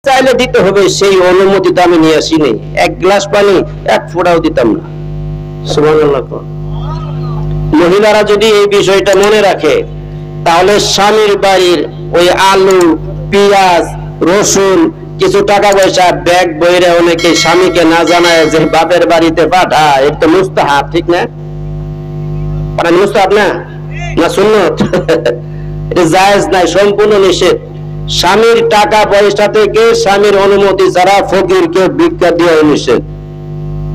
চাইলে দিতে হবে, সেই অনুমতি তো আমি নিয়ে আসিনি। এক গ্লাস পানি এক ফোঁটাও দিতাম না। সুবহানাল্লাহ। মহিলারা যদি এই বিষয়টা মনে রাখে, তাহলে স্বামীর বাড়ির ওই আলু, পেঁয়াজ, রসুন, কিছু টাকা পয়সা ব্যাগ বইরে অনেকে স্বামীকে না জানায় যে বাপের বাড়িতে পাঠায়, এটা তো মুস্তাহাব, ঠিক না? মানে মুস্তাহাব না, না সুন্নত? এটা জায়েজ নাই, সম্পূর্ণ নিষেধ। স্বামীর টাকা পয়সা থেকে স্বামীর অনুমতি ছাড়া ফকিরকে ভিক্ষা দেওয়া নিষেধ।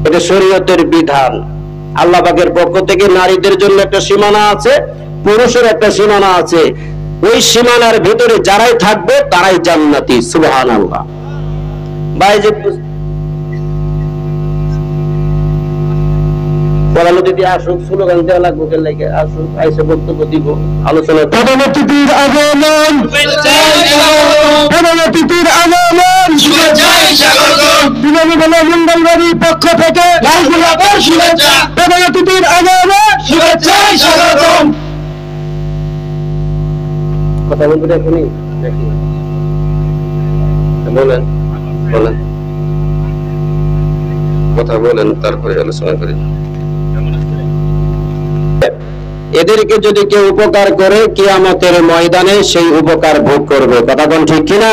এটা শরীয়তের বিধান। আল্লাহ পাকের পক্ষ থেকে নারীদের জন্য একটা সীমানা আছে, পুরুষের একটা সীমানা আছে। ওই সীমানার ভিতরে যারাই থাকবে তারাই জান্নাতি। সুবহানাল্লাহ। ভাই যে পড়ানো দিদি আসুক, স্লোগান দেওয়া লাগবে, কে লাগে আসুক, আইসে বক্তব্য দিব, আলোচনা। প্রধান অতিথির আগমন, প্রধান অতিথির আগমন, শুভেচ্ছায় স্বাগতম। বিনোদন মন্ডলবাড়ির পক্ষ থেকে লাল গোলাপের শুভেচ্ছা। প্রধান অতিথির আগমন, শুভেচ্ছায় স্বাগতম। কথা বলবেন এখনই নাকি? বলেন বলেন, কথা বলেন, তারপরে আলোচনা করি। এদেরকে যদি কেউ উপকার করে, কিয়ামতের ময়দানে সেই উপকার ভোগ করবে। কথা কোন ঠিক কিনা?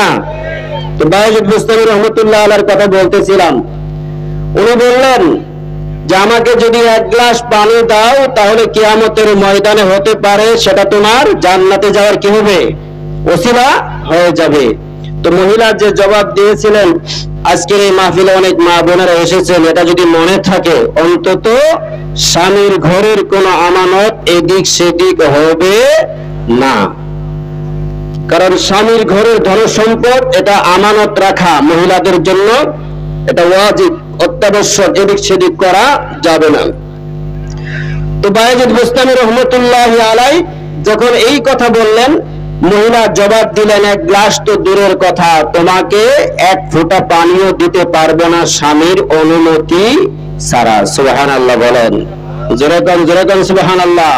তো বায়েজিদ বুস্তামি রহমতুল্লাহ আলাইহির কথা বলতেছিলাম। উনি বললেন যে আমাকে যদি এক গ্লাস পানি দাও, তাহলে কিয়ামতের ময়দানে হতে পারে সেটা তোমার জান্নাতে যাওয়ার কি হবে, ওসিলা হয়ে যাবে। তো মহিলা যে জবাব দিয়েছিলেন, আজকের এই মাহফিলে অনেক মা বোনেরা এসেছেন, এটা যদি মনে থাকে, অন্তত স্বামীর ঘরের কোন আমানত এদিক সেদিক হবে না। কারণ স্বামীর ঘরের ধন সম্পদ এটা আমানত রাখা মহিলাদের জন্য এটা ওয়াজিব, অত্যাবশ্যক, এদিক সেদিক করা যাবে না। তো বায়েজিদ বুস্তামি রহমতুল্লাহ আলাইহি যখন এই কথা বললেন, মহিলা জবাব দিলেন, এক গ্লাস তো দূরের কথা, তোমাকে এক ফোঁটা পানিও দিতে পারবো না স্বামীর অনুমতি ছাড়া। সুবহানাল্লাহ বলেন, যেরকম যেরকম সুবহানাল্লাহ।